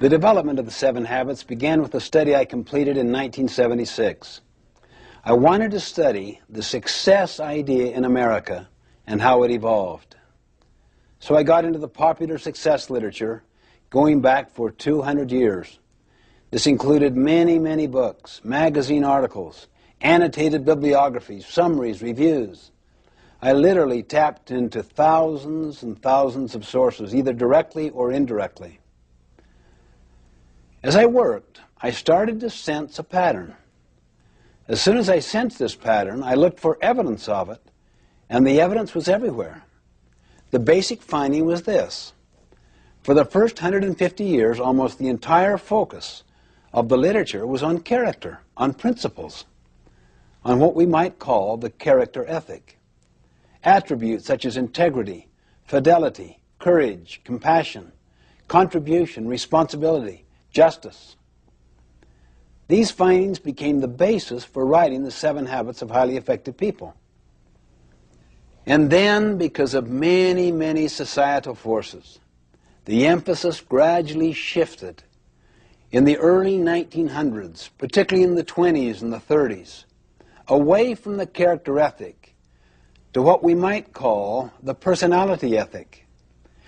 The development of the 7 Habits began with a study I completed in 1976. I wanted to study the success idea in America and how it evolved. So I got into the popular success literature going back for 200 years. This included many, many books, magazine articles, annotated bibliographies, summaries, reviews. I literally tapped into thousands and thousands of sources, either directly or indirectly. As I worked, I started to sense a pattern. As soon as I sensed this pattern, I looked for evidence of it, and the evidence was everywhere. The basic finding was this. For the first 150 years, almost the entire focus of the literature was on character, on principles, on what we might call the character ethic. Attributes such as integrity, fidelity, courage, compassion, contribution, responsibility, justice. These findings became the basis for writing the 7 Habits of Highly Effective People. And then, because of many, many societal forces, the emphasis gradually shifted in the early 1900s, particularly in the 20s and the 30s, away from the character ethic to what we might call the personality ethic,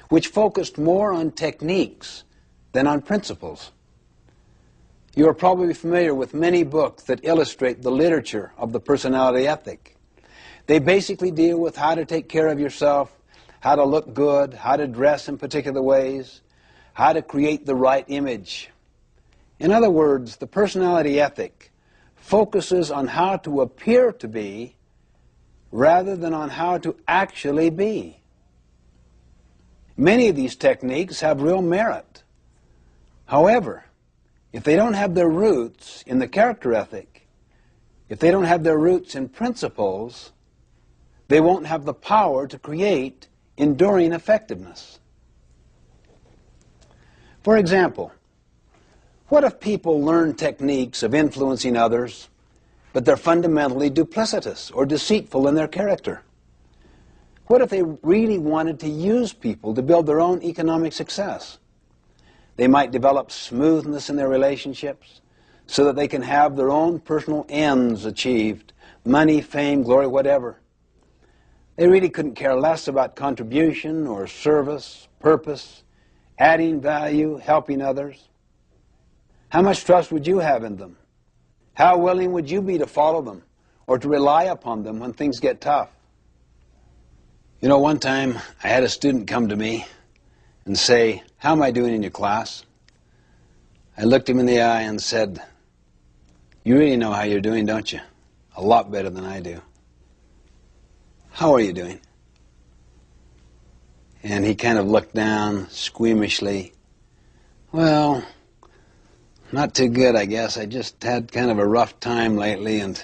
which focused more on techniques than on principles. You are probably familiar with many books that illustrate the literature of the personality ethic. They basically deal with how to take care of yourself, how to look good, how to dress in particular ways, how to create the right image. In other words, the personality ethic focuses on how to appear to be rather than on how to actually be. Many of these techniques have real merit. However, if they don't have their roots in the character ethic, if they don't have their roots in principles, they won't have the power to create enduring effectiveness. For example, what if people learn techniques of influencing others, but they're fundamentally duplicitous or deceitful in their character? What if they really wanted to use people to build their own economic success? They might develop smoothness in their relationships so that they can have their own personal ends achieved, money, fame, glory, whatever. They really couldn't care less about contribution or service, purpose, adding value, helping others. How much trust would you have in them? How willing would you be to follow them or to rely upon them when things get tough? You know, one time I had a student come to me and say, "How am I doing in your class?" I looked him in the eye and said, "You really know how you're doing, don't you? A lot better than I do. How are you doing?" And he kind of looked down squeamishly. "Well, not too good, I guess. I just had kind of a rough time lately, and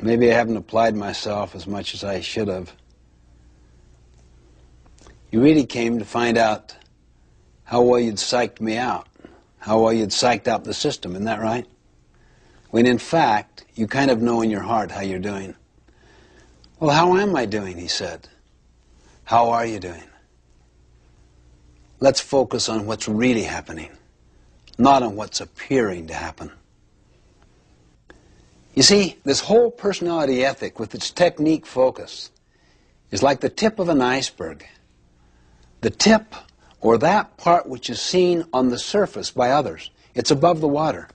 maybe I haven't applied myself as much as I should have." You really came to find out how well you'd psyched me out, how well you'd psyched out the system, isn't that right? When in fact, you kind of know in your heart how you're doing. "Well, how am I doing?" he said. "How are you doing?" Let's focus on what's really happening, not on what's appearing to happen. You see, this whole personality ethic with its technique focus is like the tip of an iceberg. The tip, or that part which is seen on the surface by others, it's above the water.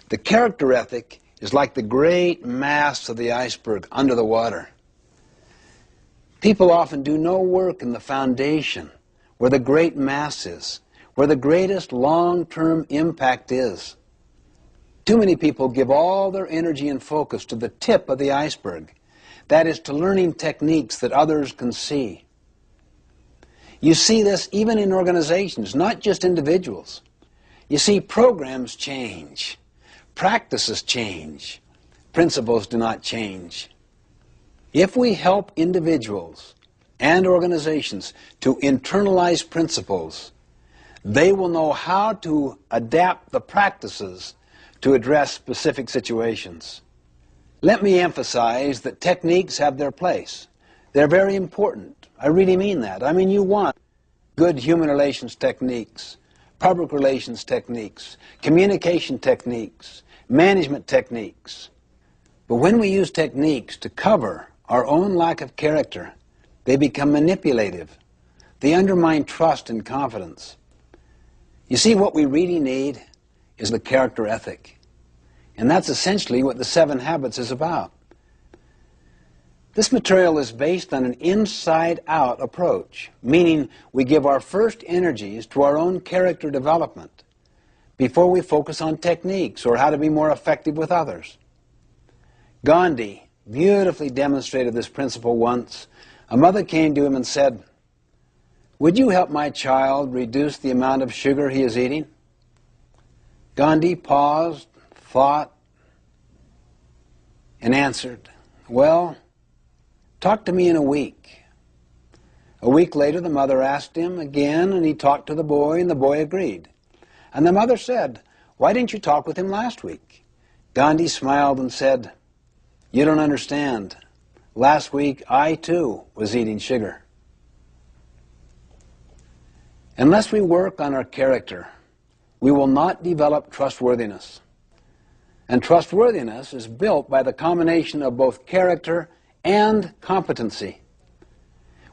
The character ethic is like the great mass of the iceberg under the water. People often do no work in the foundation, where the great mass is, where the greatest long-term impact is. Too many people give all their energy and focus to the tip of the iceberg, that is, to learning techniques that others can see. You see this even in organizations, not just individuals. You see, programs change, practices change, principles do not change. If we help individuals and organizations to internalize principles, they will know how to adapt the practices to address specific situations. Let me emphasize that techniques have their place. They're very important. I really mean that. I mean, you want good human relations techniques, public relations techniques, communication techniques, management techniques. But when we use techniques to cover our own lack of character, they become manipulative. They undermine trust and confidence. You see, what we really need is the character ethic. And that's essentially what the 7 Habits is about. This material is based on an inside-out approach, meaning we give our first energies to our own character development before we focus on techniques or how to be more effective with others. Gandhi beautifully demonstrated this principle once. A mother came to him and said, "Would you help my child reduce the amount of sugar he is eating?" Gandhi paused, thought, and answered, "Well, talk to me in a week." A week later, the mother asked him again, and he talked to the boy, and the boy agreed. And the mother said, "Why didn't you talk with him last week?" Gandhi smiled and said, "You don't understand. Last week, I too was eating sugar." Unless we work on our character, we will not develop trustworthiness. And trustworthiness is built by the combination of both character and competency.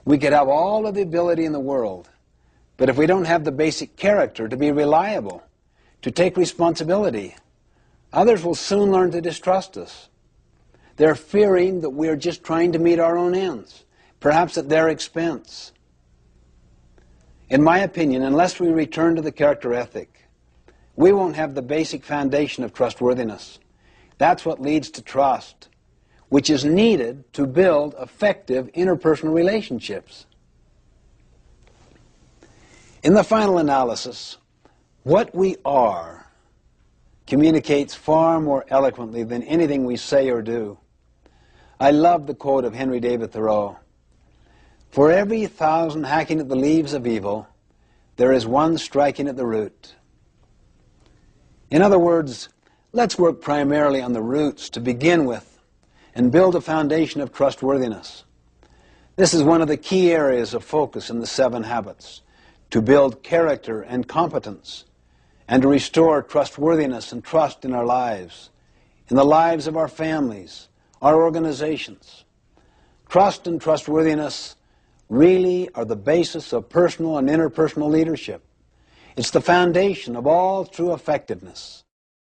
We could have all of the ability in the world, but if we don't have the basic character to be reliable, to take responsibility, others will soon learn to distrust us. They're fearing that we are just trying to meet our own ends, perhaps at their expense. In my opinion, unless we return to the character ethic, we won't have the basic foundation of trustworthiness. That's what leads to trust, which is needed to build effective interpersonal relationships. In the final analysis, what we are communicates far more eloquently than anything we say or do. I love the quote of Henry David Thoreau: "For every 1,000 hacking at the leaves of evil, there is one striking at the root." In other words, let's work primarily on the roots to begin with and build a foundation of trustworthiness. This is one of the key areas of focus in the 7 Habits, to build character and competence, and to restore trustworthiness and trust in our lives, in the lives of our families, our organizations. Trust and trustworthiness really are the basis of personal and interpersonal leadership. It's the foundation of all true effectiveness.